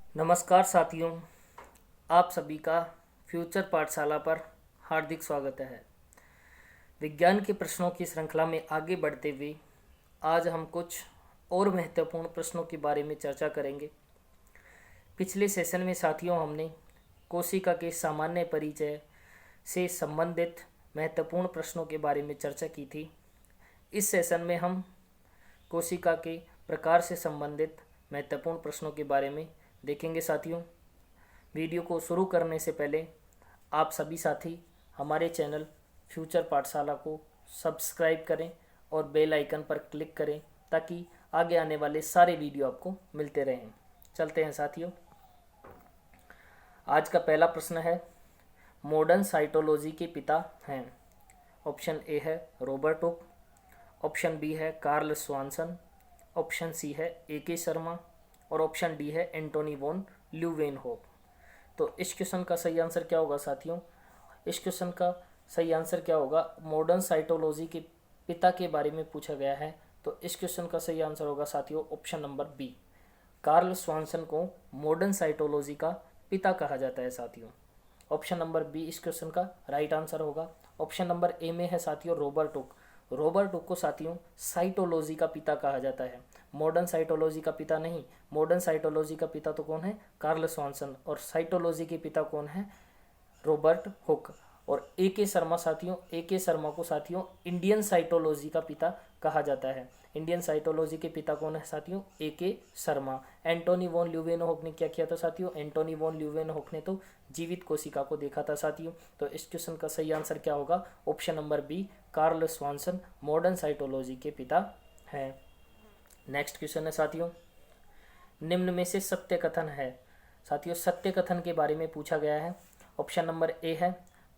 नमस्कार साथियों, आप सभी का फ्यूचर पाठशाला पर हार्दिक स्वागत है। विज्ञान के प्रश्नों की श्रृंखला में आगे बढ़ते हुए आज हम कुछ और महत्वपूर्ण प्रश्नों के बारे में चर्चा करेंगे। पिछले सेशन में साथियों हमने कोशिका के सामान्य परिचय से संबंधित महत्वपूर्ण प्रश्नों के बारे में चर्चा की थी। इस सेशन में हम कोशिका के प्रकार से संबंधित महत्वपूर्ण प्रश्नों के बारे में देखेंगे। साथियों, वीडियो को शुरू करने से पहले आप सभी साथी हमारे चैनल फ्यूचर पाठशाला को सब्सक्राइब करें और बेल आइकन पर क्लिक करें ताकि आगे आने वाले सारे वीडियो आपको मिलते रहें। चलते हैं साथियों, आज का पहला प्रश्न है, मॉडर्न साइटोलॉजी के पिता हैं। ऑप्शन ए है रॉबर्ट हुक, ऑप्शन बी है कार्ल स्वानसन, ऑप्शन सी है ए.के. शर्मा और ऑप्शन डी है एंटोनी वॉन ल्यूवेनहोफ। तो इस क्वेश्चन का सही आंसर क्या होगा साथियों? इस क्वेश्चन का सही आंसर क्या होगा? मॉडर्न साइटोलॉजी के पिता के बारे में पूछा गया है, तो इस क्वेश्चन का सही आंसर होगा साथियों option number B. Carl Swanson को मॉडर्न साइटोलॉजी का पिता कहा जाता है साथियों। ऑप्शन नंबर बी इस क्वेश्चन का राइट आंसर होगा। ऑप्शन नंबर ए में है साथियों रॉबर्ट हुक। रॉबर्ट हुक को साथियों साइटोलॉजी का पिता कहा जाता है, मॉडर्न साइटोलॉजी का पिता नहीं। मॉडर्न साइटोलॉजी का पिता तो कौन है? Carl Swanson. और साइटोलॉजी के पिता कौन है? Robert Hooke. और ए.के. शर्मा साथियों, ए.के. शर्मा को साथियों इंडियन साइटोलॉजी का पिता कहा जाता है। इंडियन साइटोलॉजी के पिता कौन है साथियों? ए.के. शर्मा। एंटोनी वॉन ल्यूवेनहोफ ने क्या किया था साथियों? एंटोनी वॉन ल्यूवेनहोफ ने तो जीवित कोशिका को देखा था साथियों। तो इस क्वेश्चन का सही आंसर क्या होगा? Option number B, Carl Swanson modern cytology के पिता हैं। नेक्स्ट क्वेश्चन है साथियों, निम्न में से सत्य कथन है। साथियों, सत्य कथन के बारे में पूछा गया है। ऑप्शन नंबर ए है,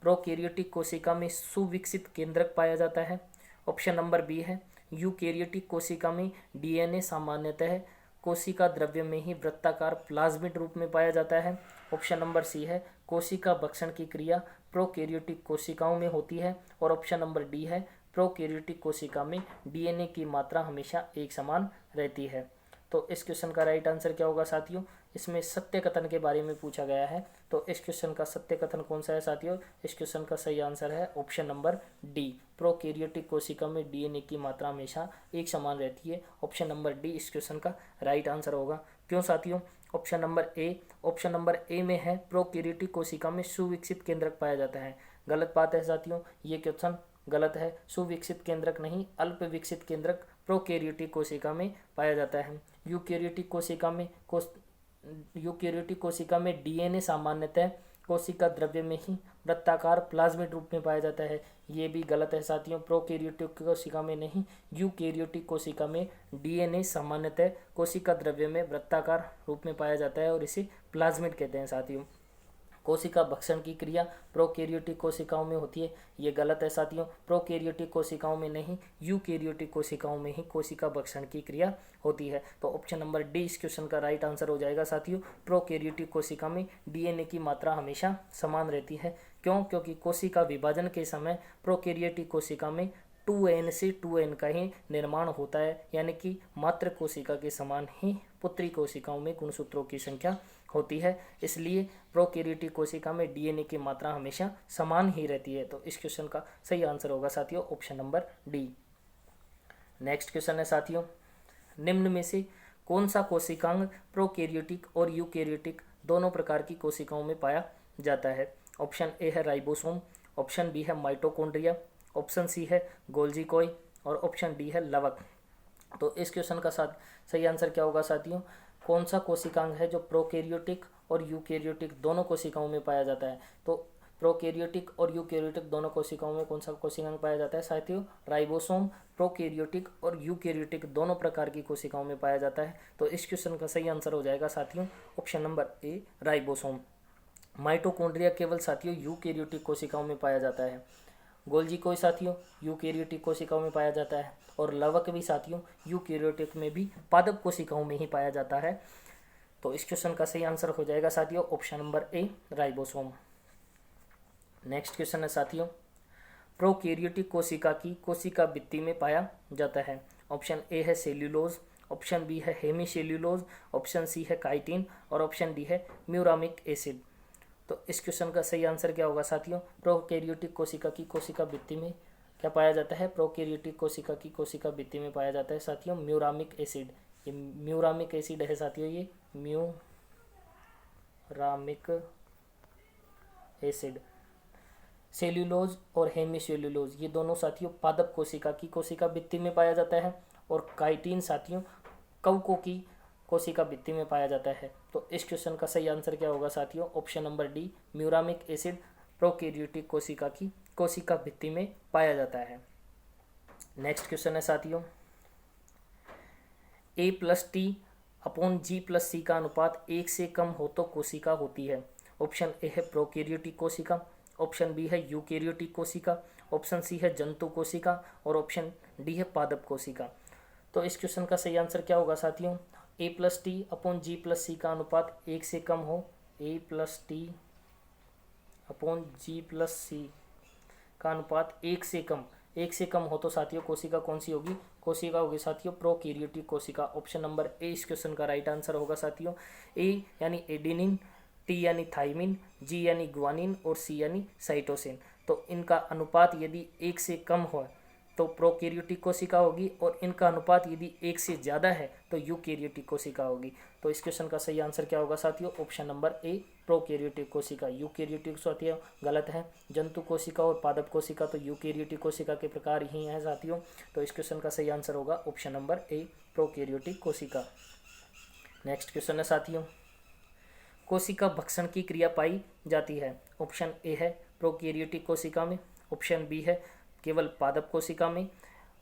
प्रोकैरियोटिक कोशिका में सुविकसित केंद्रक पाया जाता है। ऑप्शन नंबर बी है, यूकैरियोटिक कोशिका में डीएनए सामान्यतः कोशिका द्रव्य में ही वृत्ताकार प्लाज्मिड रूप में पाया जाता है। ऑप्शन नंबर सी है, कोशिका भक्षण की क्रिया प्रोकैरियोटिक कोशिकाओं में होती है। और ऑप्शन नंबर डी है, प्रोकैरियोटिक कोशिका में डीएनए की मात्रा हमेशा एक समान रहती है। तो इस क्वेश्चन का राइट आंसर क्या होगा साथियों? इसमें सत्य कथन के बारे में पूछा गया है, तो इस क्वेश्चन का सत्य कथन कौन सा है साथियों? इस क्वेश्चन का सही आंसर है ऑप्शन नंबर डी, प्रोकैरियोटिक कोशिका में डीएनए की मात्रा हमेशा एक समान रहती है। ऑप्शन नंबर डी इस क्वेश्चन का राइट आंसर होगा। क्यों साथियों? ऑप्शन नंबर ए में है, प्रोकैरियोटिक कोशिका में सुविकसित केंद्रक पाया जाता है। गलत बात है साथियों, ये क्वेश्चन गलत है। सुविकसित केंद्रक नहीं, अल्प विकसित केंद्रक प्रोकैरियोटिक कोशिका में पाया जाता है। यूकैरियोटिक कोशिका में डीएनए सामान्यतः कोशिका द्रव्य में ही वृत्ताकार प्लाज्मिड रूप में पाया जाता है। ये भी गलत है साथियों, प्रोकैरियोटिक कोशिका में नहीं, यूकैरियोटिक कोशिका में डीएनए सामान्यतः कोशिका द्रव्य में वृत्ताकार रूप में पाया जाता है और इसे प्लाज्मिड कहते हैं साथियों। कोशिका भक्षण की क्रिया प्रोकैरियोटिक कोशिकाओं में होती है, ये गलत है साथियों। प्रोकैरियोटिक कोशिकाओं में नहीं, यूकैरियोटिक कोशिकाओं में ही कोशिका भक्षण की क्रिया होती है। तो ऑप्शन नंबर डी इस क्वेश्चन का राइट आंसर हो जाएगा साथियों। प्रोकैरियोटिक कोशिका में डीएनए की मात्रा हमेशा समान रहती है। क्यों? क्योंकि कोशिका विभाजन के समय प्रोकैरियोटिक कोशिका में 2n से 2n का ही निर्माण होता है, यानी कि मातृ कोशिका के समान ही पुत्री कोशिकाओं में गुणसूत्रों की संख्या होती है। इसलिए प्रोकैरियोटिक कोशिका में डीएनए की मात्रा हमेशा समान ही रहती है। तो इस क्वेश्चन का सही आंसर होगा साथियों option number D. Next question है साथियों, निम्न में से कौन सा कोशिकांग प्रोकैरियोटिक और यूकैरियोटिक दोनों प्रकार की कोशिकाओं में पाया जाता है? ऑप्शन ए है राइबोसोम, ऑप्शन बी है माइटोकॉन्ड्रिया, ऑप्शन सी है गोल्जी कोई और ऑप्शन डी है लवक। तो इस क्वेश्चन का सही आंसर क्या होगा साथियों? कौन सा कोशिकांग है जो प्रोकैरियोटिक और यूकैरियोटिक दोनों कोशिकाओं में पाया जाता है? तो प्रोकैरियोटिक और यूकैरियोटिक दोनों कोशिकाओं में कौन सा कोशिकांग पाया जाता है साथियों? राइबोसोम प्रोकैरियोटिक और यूकैरियोटिक दोनों प्रकार की कोशिकाओं में पाया जाता है। तो इस क्वेश्चन का सही आंसर हो जाएगा साथियों ऑप्शन नंबर ए, राइबोसोम। माइटोकॉन्ड्रिया केवल साथियों यूकैरियोटिक कोशिकाओं में पाया जाता है। गोल्जी कोई साथियों यूकैरियोटिक कोशिकाओं में पाया जाता है और लवक भी साथियों यूकैरियोटिक में भी पादप कोशिकाओं में ही पाया जाता है। तो इस क्वेश्चन का सही आंसर हो जाएगा साथियों ऑप्शन नंबर ए, राइबोसोम। नेक्स्ट क्वेश्चन है साथियों, प्रोकैरियोटिक कोशिका की कोशिका भित्ति में पाया जाता है। ऑप्शन ए है सेल्यूलोज, ऑप्शन बी है हेमीसेल्यूलोज, ऑप्शन सी है काइटिन और ऑप्शन डी है म्यूरामिक एसिड। तो इस क्वेश्चन का सही आंसर क्या होगा साथियों? प्रोकैरियोटिक कोशिका की कोशिका भित्ति में क्या पाया जाता है? प्रोकैरियोटिक कोशिका की कोशिका भित्ति में पाया जाता है साथियों म्यूरामिक एसिड। ये म्यूरामिक एसिड है साथियों, ये म्यूरामिक एसिड। सेल्यूलोज और हेमीसेल्यूलोज ये दोनों साथियों पादप कोशिका की कोशिका भित्ति में पाया जाता है और काइटिन साथियों कवकों की कोशिका भित्ति में पाया जाता है। तो इस क्वेश्चन का सही आंसर क्या होगा साथियों? Option number D, muramic acid prokaryotic कोशिका की कोशिका भित्ति में पाया जाता है। नेक्स्ट क्वेश्चन है साथियों, A+T/G+C का अनुपात 1 से कम हो तो कोशिका होती है। ऑप्शन ए है प्रोकैरियोटिक कोशिका, ऑप्शन बी है यूकैरियोटिक कोशिका, ऑप्शन सी है जंतु कोशिका और ऑप्शन डी है पादप कोशिका। तो इस क्वेश्चन का सही आंसर क्या होगा साथियों? A+T/G+C का अनुपात 1 से कम हो, A+T/G+C का अनुपात 1 से कम हो तो साथियों कोशिका कौन सी होगी? कोशिका होगी साथियों प्रोकैरियोटिक कोशिका। ऑप्शन नंबर ए इस क्वेश्चन का राइट आंसर होगा साथियों। ए यानी एडेनिन, टी यानी थाइमिन, जी यानी ग्वानिन और सी यानी साइटोसिन। तो इनका अनुपात यदि 1 से कम हो तो प्रोकैरियोटिक कोशिका होगी और इनका अनुपात यदि 1 से ज़्यादा है तो यूकैरियोटिक कोशिका होगी। तो इस क्वेश्चन का सही आंसर क्या होगा साथियों? ऑप्शन नंबर ए, प्रोकैरियोटिक कोशिका। यूकैरियोटिक साथियों गलत है। जंतु कोशिका और पादप कोशिका तो यूकैरियोटिक कोशिका के प्रकार ही हैं साथियों। तो इस क्वेश्चन का सही आंसर होगा ऑप्शन नंबर ए, प्रोकैरियोटिक कोशिका। नेक्स्ट क्वेश्चन है साथियों, कोशिका भक्षण की क्रिया पाई जाती है। ऑप्शन ए है प्रोकैरियोटिक कोशिका में, ऑप्शन बी है केवल पादप कोशिका में,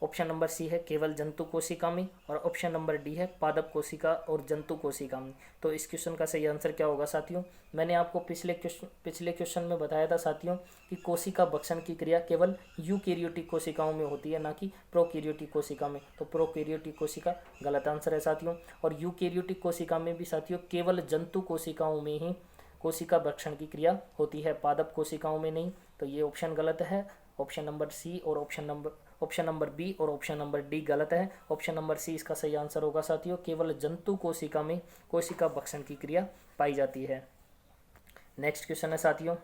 ऑप्शन नंबर सी है केवल जंतु कोशिका में और ऑप्शन नंबर डी है पादप कोशिका और जंतु कोशिका में। तो इस क्वेश्चन का सही आंसर क्या होगा साथियों? मैंने आपको पिछले क्वेश्चन में बताया था साथियों कि कोशिका भक्षण की क्रिया केवल यूकैरियोटिक कोशिकाओं में होती है, ना कि प्रोकैरियोटिक कोशिका में। तो प्रोकैरियोटिक कोशिका गलत आंसर है साथियों। और यूकैरियोटिक कोशिका में भी साथियों केवल जंतु कोशिकाओं में ही कोशिका भक्षण की क्रिया होती है, पादप कोशिकाओं में नहीं। तो ये ऑप्शन गलत है। ऑप्शन नंबर सी और ऑप्शन नंबर बी और ऑप्शन नंबर डी गलत है। ऑप्शन नंबर सी इसका सही आंसर होगा साथियों। केवल जंतु कोशिका में कोशिका भक्षण की क्रिया पाई जाती है। नेक्स्ट क्वेश्चन है साथियों,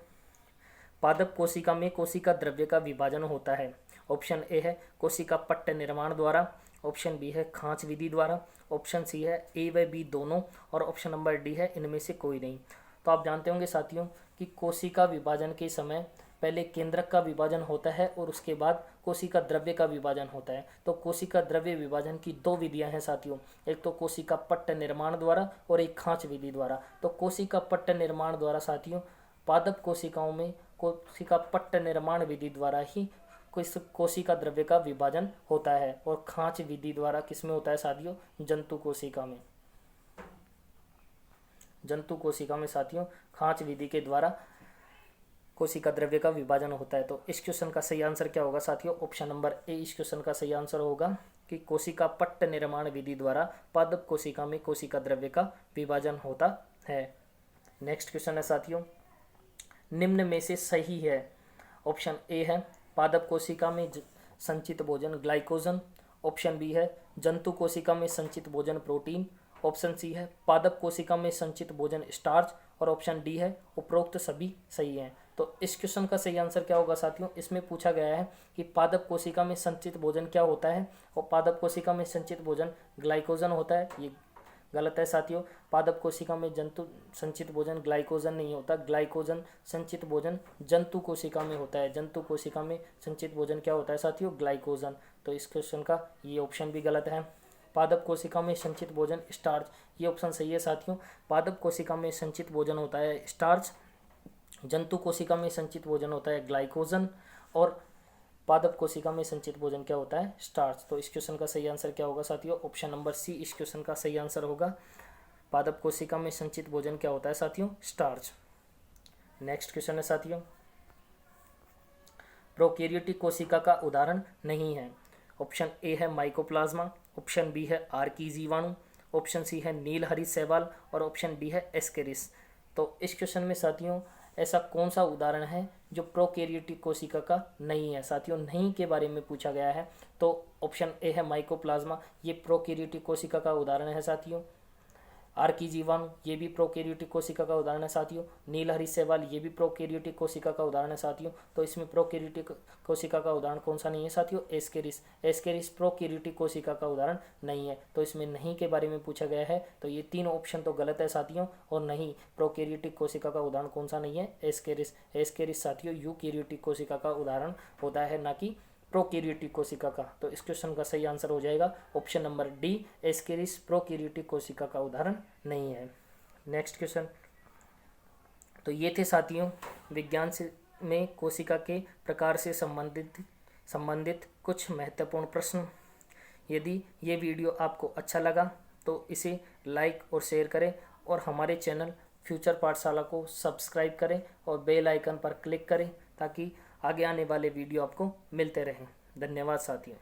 पादप कोशिका में कोशिका द्रव्य का विभाजन होता है। ऑप्शन ए है कोशिका पट्ट निर्माण द्वारा, ऑप्शन बी है खांच विधि द्वारा, ऑप्शन सी है ए व बी दोनों और ऑप्शन नंबर डी है इनमें से कोई नहीं। तो आप जानते होंगे साथियों कि कोशिका विभाजन के समय पहले केंद्रक का विभाजन होता है और उसके बाद कोशिका द्रव्य का विभाजन होता है। तो कोशिका द्रव्य विभाजन की 2 विधियां हैं साथियों, एक तो कोशिका पट्ट निर्माण द्वारा और एक खांच विधि द्वारा। तो कोशिका पट्ट निर्माण द्वारा साथियों पादप कोशिकाओं में कोशिका पट्ट निर्माण विधि द्वारा ही कोशिका द्रव्य का विभाजन होता है और खांच विधि द्वारा किसमें होता है साथियों? जंतु कोशिका में। जंतु कोशिका में साथियों खांच विधि के द्वारा कोशिका द्रव्य का विभाजन होता है। तो इस क्वेश्चन का सही आंसर क्या होगा साथियों? ऑप्शन नंबर ए इस क्वेश्चन का सही आंसर होगा कि कोशिका पट्ट निर्माण विधि द्वारा पादप कोशिका में कोशिका द्रव्य का विभाजन होता है। नेक्स्ट क्वेश्चन है साथियों, निम्न में से सही है। ऑप्शन ए है पादप कोशिका में संचित भोजन ग्लाइकोजन, ऑप्शन बी है जंतु कोशिका में संचित भोजन प्रोटीन, ऑप्शन सी है पादप कोशिका में संचित भोजन स्टार्च और ऑप्शन डी है उपरोक्त सभी सही हैं। तो इस क्वेश्चन का सही आंसर क्या होगा साथियों? इसमें पूछा गया है कि पादप कोशिका में संचित भोजन क्या होता है और पादप कोशिका में संचित भोजन ग्लाइकोजन होता है। ये गलत है साथियों। पादप कोशिका में जंतु संचित भोजन ग्लाइकोजन नहीं होता, ग्लाइकोजन संचित भोजन जंतु कोशिका में होता है। जंतु कोशिका में संचित भोजन क्या होता है साथियों? ग्लाइकोजन। तो इस क्वेश्चन का ये ऑप्शन भी गलत है। पादप कोशिका में संचित भोजन स्टार्च, ये ऑप्शन सही है साथियों। पादप कोशिका में संचित भोजन होता है स्टार्च, जंतु कोशिका में संचित भोजन होता है ग्लाइकोजन और पादप कोशिका में संचित भोजन क्या होता है? स्टार्च। तो इस क्वेश्चन का सही आंसर क्या होगा साथियों? ऑप्शन नंबर सी इस क्वेश्चन का सही आंसर होगा। पादप कोशिका में संचित भोजन क्या होता है साथियों? स्टार्च। नेक्स्ट क्वेश्चन है साथियों, प्रोकैरियोटिक कोशिका का उदाहरण नहीं है। ऑप्शन ए है माइकोप्लाज्मा, ऑप्शन बी है आर्की जीवाणु, ऑप्शन सी है नील हरित शैवाल और ऑप्शन डी है एस्केरिस। तो इस क्वेश्चन में साथियों ऐसा कौन सा उदाहरण है जो प्रोकैरियोटिक कोशिका का नहीं है। साथियों, नहीं के बारे में पूछा गया है तो ऑप्शन ए है माइकोप्लाज्मा, ये प्रोकैरियोटिक कोशिका का उदाहरण है साथियों। आर्की जीवाणु, ये भी प्रोकैरियोटिक कोशिका का उदाहरण है साथियों। नीलहरी शैवाल, ये भी प्रोकैरियोटिक कोशिका का उदाहरण है साथियों। तो इसमें प्रोकैरियोटिक कोशिका का उदाहरण कौन सा नहीं है साथियों? एस्केरिस। एस्केरिस प्रोकैरियोटिक कोशिका का उदाहरण नहीं है, तो इसमें नहीं के बारे में पूछा गया है। तो ये तीनों ऑप्शन तो गलत है साथियों। और नहीं, प्रोकैरियोटिक कोशिका का उदाहरण कौन सा नहीं है? एस्केरिस। एस्केरिस साथियों यूकैरियोटिक कोशिका का उदाहरण होता है, ना कि प्रोकैरियोटिक कोशिका का। तो इस क्वेश्चन का सही आंसर हो जाएगा option number D, Ascaris prokaryotic कोशिका का उदाहरण नहीं है। Next question. तो ये थे साथियों विज्ञान से में कोशिका के प्रकार से संबंधित कुछ महत्वपूर्ण प्रश्न। यदि ये वीडियो आपको अच्छा लगा तो इसे लाइक और शेयर करें और हमारे चैनल फ्यूचर पाठशाला को सब्सक्राइब करें और बेल आइकन पर क्लिक करें ताकि आगे आने वाले वीडियो आपको मिलते रहें। धन्यवाद साथियों।